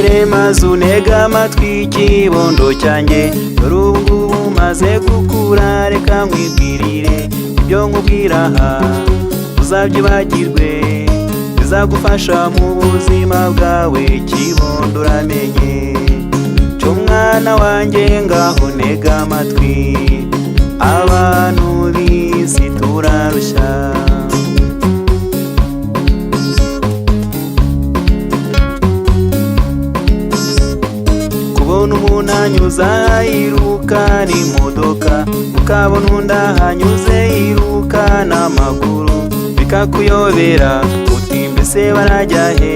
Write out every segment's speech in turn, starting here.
ihangane maze unege amatwi ikibondo cyanjye, dore ubu ngubu maze gukura, reka nkwibwirire ibyo nkubwira aha uzabyibagirwe, bizagufasha mu buzima bwawe. Kibondo uramenye cyo mwana wanjye, ngaho ntega amatwi, abantu b'isi turarushya. Kubona umuntu anyuza yiruka n'imodoka, ukabona undi ahanyuze yiruka n'amaguru, bikakuyobera uti mbese barajya he?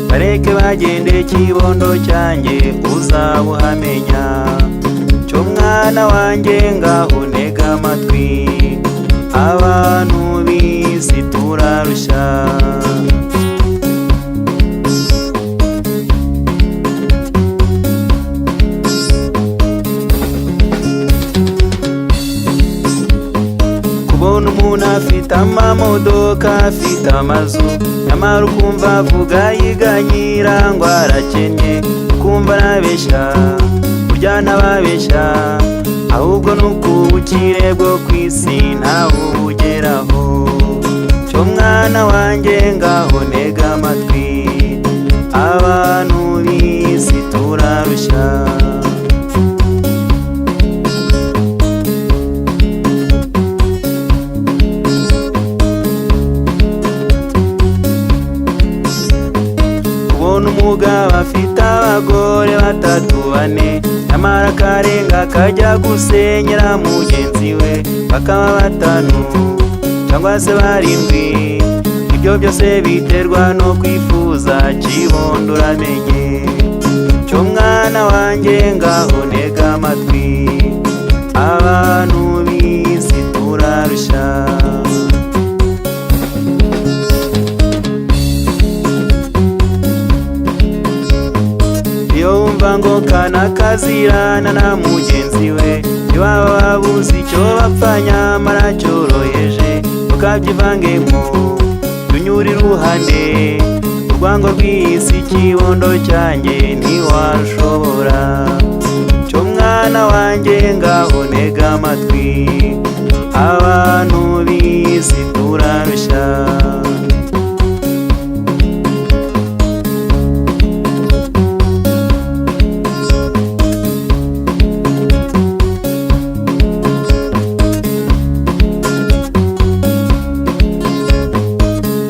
Bareke bagende, kibondo cyanjye uzabuhamenya. Cyo mwana wanjye, ngaho ntega amatwi, abantu b'isi turarushya. Kubona umuntu afite amamodoka, afite amazu, nyamara ukumva avuga yiganyira ngo arakennye, ukumva arabeshya, burya ntababeshya, ahubwo ni uko ubukire bwo ku isi ntawe ubugeraho. Cyo mwana wanjye, ngaho ntega amatwi, abantu b'isi turarushya. Umugabo afite abagore batatu bane, nyamara akarenga akajya gusenyera mugenzi we, bakaba batanu cyangwa se barindwi. Ibyo byose biterwa no kwifuza. Kibondo uramenye cyo mwana wanjye, ngaho ntega amatwi, abantu b'isi turarushya. Iyo wumva ngo kana kazirana na mugenzi we, iwaba babuze icyo bapfa, nyamara cyoroheje ukabyivangemo, tunyura iruhande urwango rw'isi. Kibondo cyanjye ntiwashobora. Cyo mwana wanjye, ngaho ntega amatwi, abantu b'isi turarushya.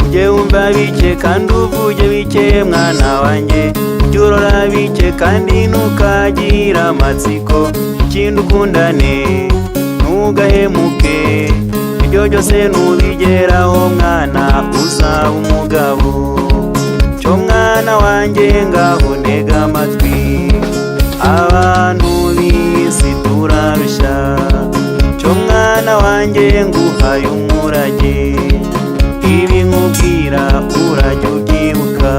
Ujye wumva bike kandi uvuge bike mwana wanjye, ujye urora bike kandi ntukagira amatsiko, ikindi ukundane ntugahemuke, ibyo byose nubigeraho mwana uzaba umugabo. Cyo mwana wanjye, ngaho ntega amatwi, abantu b'isi turarushya. Cyo mwana wanjye, nguhaye umurage, ibi nkubwira urajya ubyibuka.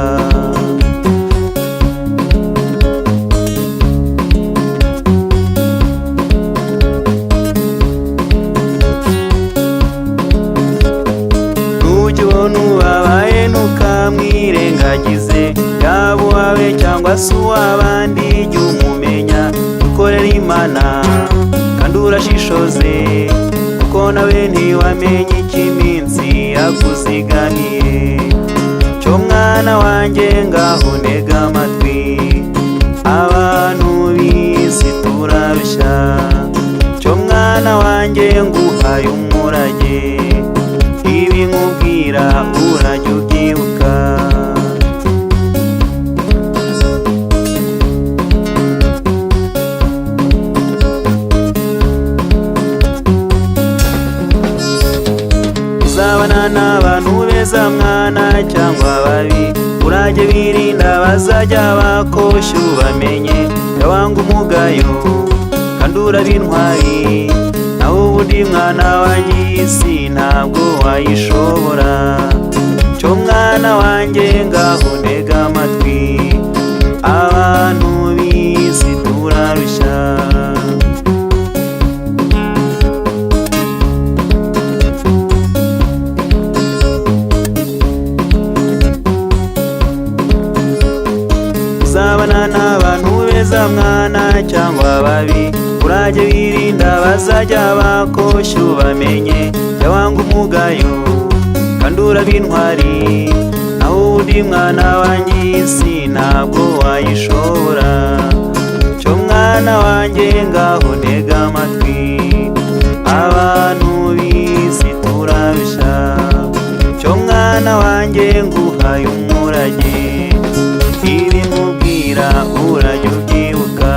Nujya ubona ubabaye ntukamwirengagize, yaba uwawe cyangwa se uw'abandi, jya umumenya, ukorera Imana kandi urashishoze, kuko nawe ntiwamenye icyo iminsi yakuziganiye. Cyo mwana wanjye, ngaho ntega amatwi, abantu b'isi turarushya. Cyo mwana wanjye, nguhaye umurage, ibi nkubwira urajya ubyibuka. Uzabana n'abantu beza mwana cyangwa babi, urajye birinda bazajya bakoshya, ubamenye yawanga umugayo kandi uraba intwari, naho ubundi mwana wanjye isi ntabwo wayishobora. Cyo mwana wanjye, ngaho ntega amatwi, abantu b'isi turarushya. urajye wirinda bazajya bakoshya ubamenye, jya wanga umugayo kandi urabe intwari, naho undi mwana wanjye isi ntabwo wayishobora. cyo mwana wanjye ngaho ntega amatwi, abantu b'isi turarushya. cyo mwana wanjye nguhaye umurage, ibi nkubwira urajye ubyibuka.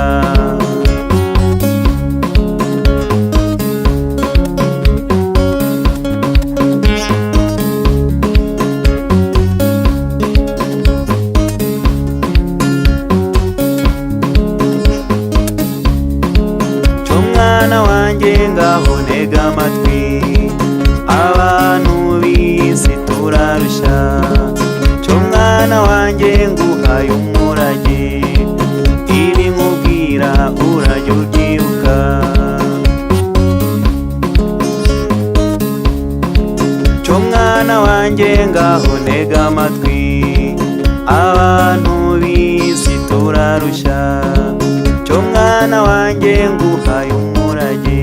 mwana wanjye ngaho ntega amatwi, abantu b'isi turarushya. cyo mwana wanjye nguhaye umurage, ibi nkubwira urajye ubyibuka. cyo mwana wanjye ngaho ntega amatwi, abantu b'isi turarushya. cyo mwana wanjye nguhaye umurage.